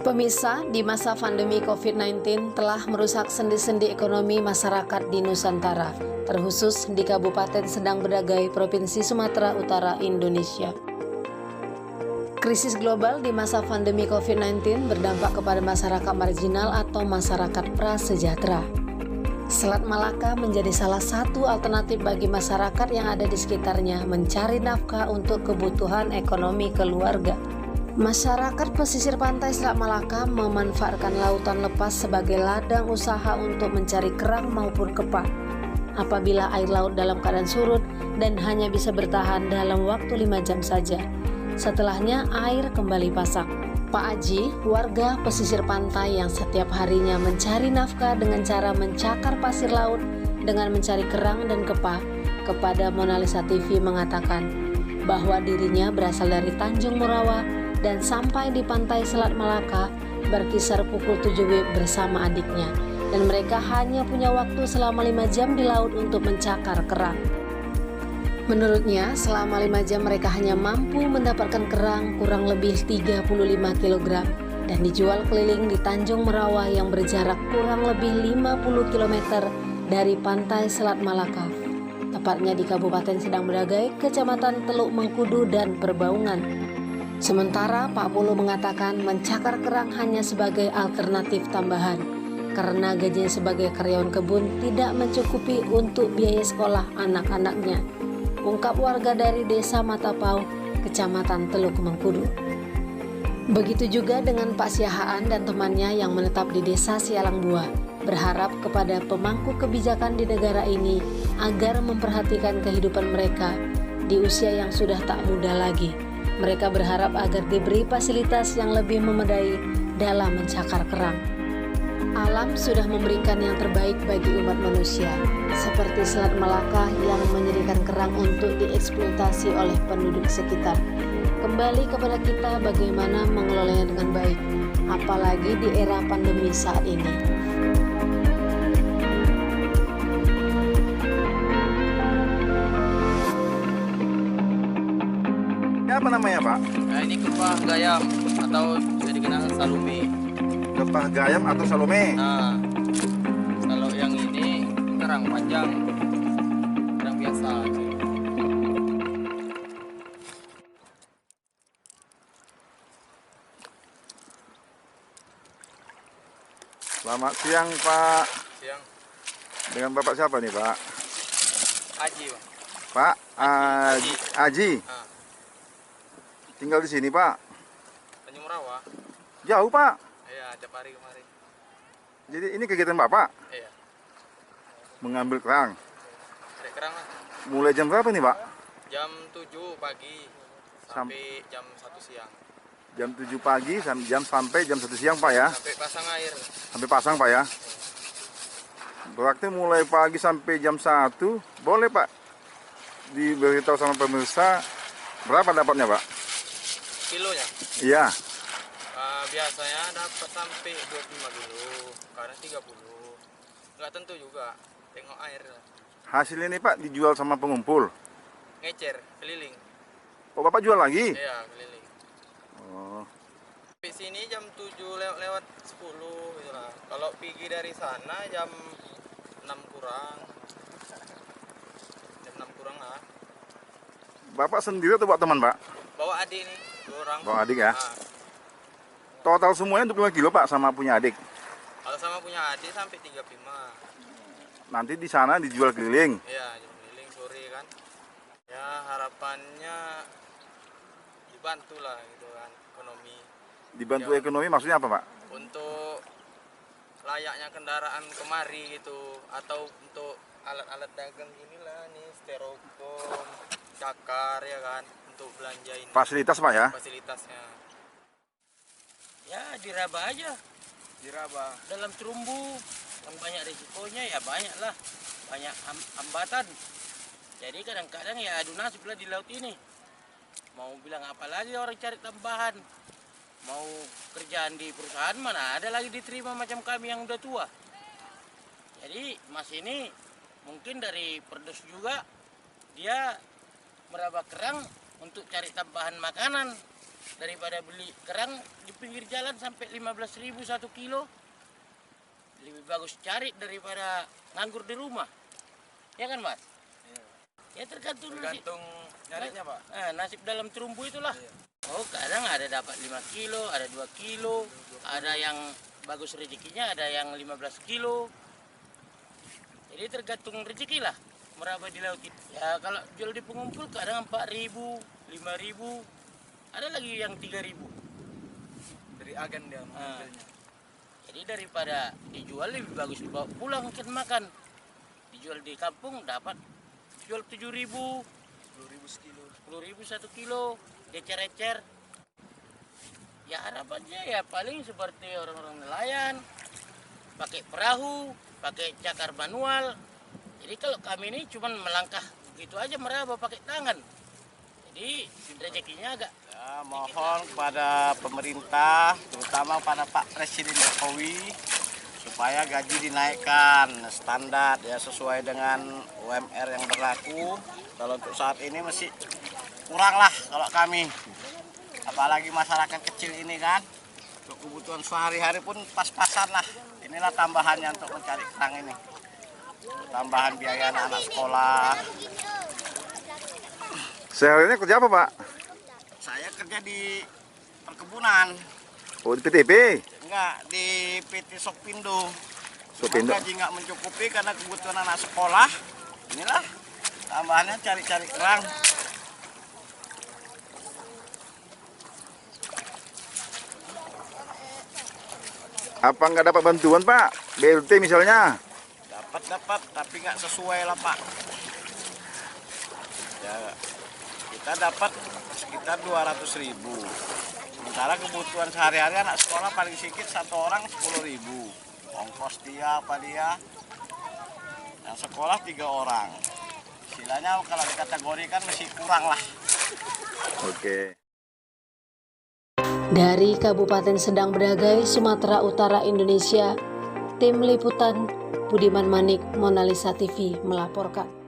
Pemirsa, di masa pandemi COVID-19 telah merusak sendi-sendi ekonomi masyarakat di Nusantara, terkhusus di Kabupaten Sendang Bedagai, Provinsi Sumatera Utara, Indonesia. Krisis global di masa pandemi COVID-19 berdampak kepada masyarakat marginal atau masyarakat prasejahtera. Selat Malaka menjadi salah satu alternatif bagi masyarakat yang ada di sekitarnya mencari nafkah untuk kebutuhan ekonomi keluarga. Masyarakat pesisir pantai Selat Malaka memanfaatkan lautan lepas sebagai ladang usaha untuk mencari kerang maupun kepak. Apabila air laut dalam keadaan surut dan hanya bisa bertahan dalam waktu 5 jam saja. Setelahnya air kembali pasang. Pak Aji, warga pesisir pantai yang setiap harinya mencari nafkah dengan cara mencakar pasir laut dengan mencari kerang dan kepak, kepada Monalisa TV mengatakan bahwa dirinya berasal dari Tanjung Morawa dan sampai di pantai Selat Malaka berkisar pukul 7 WIB bersama adiknya, dan mereka hanya punya waktu selama 5 jam di laut untuk mencakar kerang. Menurutnya, selama 5 jam mereka hanya mampu mendapatkan kerang kurang lebih 35 kg dan dijual keliling di Tanjung Morawa yang berjarak kurang lebih 50 km dari pantai Selat Malaka, tepatnya di Kabupaten Sendang Bedagai, Kecamatan Teluk Mengkudu dan Perbaungan. Sementara Pak Polo mengatakan mencakar kerang hanya sebagai alternatif tambahan karena gajinya sebagai karyawan kebun tidak mencukupi untuk biaya sekolah anak-anaknya, ungkap warga dari Desa Matapau, Kecamatan Teluk Mengkudu. Begitu juga dengan Pak Siahaan dan temannya yang menetap di Desa Sialangbua, berharap kepada pemangku kebijakan di negara ini agar memperhatikan kehidupan mereka di usia yang sudah tak muda lagi. Mereka berharap agar diberi fasilitas yang lebih memadai dalam mencakar kerang. Alam sudah memberikan yang terbaik bagi umat manusia, seperti Selat Malaka yang menyediakan kerang untuk dieksploitasi oleh penduduk sekitar. Kembali kepada kita bagaimana mengelolanya dengan baik, apalagi di era pandemi saat ini. Apa namanya, Pak? Nah, ini kepah gayam atau bisa dikenal salumi. Kepah gayam atau salome? Nah, kalau yang ini kerang panjang, kerang biasa. Selamat siang, Pak. Siang. Dengan Bapak siapa nih, Pak? Aji, Pak. Pak Aji. Aji. Nah, Tinggal di sini, Pak. Tanjung Morawa. Jauh, Pak. Iya, tiap hari kemarin. Jadi ini kegiatan Bapak Iya. mengambil kerang. Cari kerang lah. Mulai jam berapa nih, Pak? Jam 7 pagi sampai jam 1 siang. Jam 7 pagi sampai jam 1 siang, Pak ya. Sampai pasang air. Sampai pasang, Pak ya. Berarti mulai pagi sampai jam 1, boleh, Pak, diberitahu sama pemirsa berapa dapatnya, Pak? Kilonya? Iya. Biasanya dapat sampai 25 kilo, kadang 30. Nggak tentu juga, tengok air lah. Hasilnya nih, Pak, dijual sama pengumpul. Ngecer, keliling. Oh, Bapak jual lagi? Iya, keliling. Oh. Sampai sini jam 7 lewat 10 gitu lah. Kalau pergi dari sana jam 6 kurang. Jam 6 kurang lah. Bapak sendiri atau bawa teman, Pak? Bawa adik nih, 2 orang. Bawa adik ya? Nah, Total semuanya 25 kilo, Pak, sama punya adik. kalau sama punya adik sampai 35. Nanti di sana dijual keliling. Iya, jam keliling sore kan. Ya harapannya dibantu lah gitu kan, ekonomi. Dibantu Ya. ekonomi maksudnya apa, Pak? Untuk layaknya kendaraan kemari gitu, atau untuk alat-alat dagang inilah nih, styrofoam, cakar ya kan, untuk belanja ini. Fasilitas, Pak ya? Fasilitasnya. Ya diraba aja Diraba. dalam terumbu, yang banyak risikonya ya banyak lah, banyak hambatan. Jadi kadang-kadang ya adu nasib lah di laut ini. Mau bilang apa lagi orang cari tambahan, mau kerjaan di perusahaan mana ada lagi diterima macam kami yang udah tua. Jadi Mas ini mungkin dari Perdes juga dia meraba kerang untuk cari tambahan makanan, daripada beli kerang di pinggir jalan sampai 15.000 1 kilo. Lebih bagus cari daripada nganggur di rumah. Ya kan, Mas? Ya tergantung nyarinya, Pak. nasib dalam terumbu itulah. Oh, kadang ada dapat 5 kilo, ada 2 kilo, ada yang bagus rezekinya, ada yang 15 kilo. Jadi tergantung rezeki lah meraba di laut itu. Ya kalau jual di pengumpul kadang 4.000, 5.000, ada lagi yang 3.000. Dari agen dia mengambilnya. Jadi daripada dijual lebih bagus dibawa pulang mungkin makan. Dijual di kampung dapat jual 7.000, 10.000 sekilo. 10.000 1 kilo, decer-ecer. Ya harapannya ya paling seperti orang-orang nelayan, pakai perahu, pakai cakar manual. Jadi kalau kami ini cuma melangkah begitu aja meraba pakai tangan. Jadi rezekinya agak Ya, mohon kepada pemerintah, terutama pada Pak Presiden Jokowi, supaya gaji dinaikkan standar ya sesuai dengan UMR yang berlaku. Kalau untuk saat ini masih kurang lah kalau kami, apalagi masyarakat kecil ini kan, untuk kebutuhan sehari-hari pun pas-pasan lah. Inilah tambahannya untuk mencari kerang ini, tambahan biaya anak-anak sekolah. Sehariannya kerja apa, Pak? Saya kerja di perkebunan. Oh, di PTP. Enggak, di PT Sokpindo. Sokpindo. Gaji nggak mencukupi karena kebutuhan anak sekolah. Inilah tambahannya cari-cari kerang. Apa nggak dapat bantuan, Pak? BLT misalnya? Dapat, tapi nggak sesuai lah Pak. Ya, kita dapat sekitar 200.000. Sementara kebutuhan sehari-hari anak sekolah paling sedikit satu orang 10.000. Ongkos dia apa dia? Yang sekolah 3 orang. Istilahnya kalau dikategorikan masih kurang lah. Oke. Dari Kabupaten Sedang Bedagai, Sumatera Utara, Indonesia, Tim Liputan Budiman Manik, Monalisa TV melaporkan.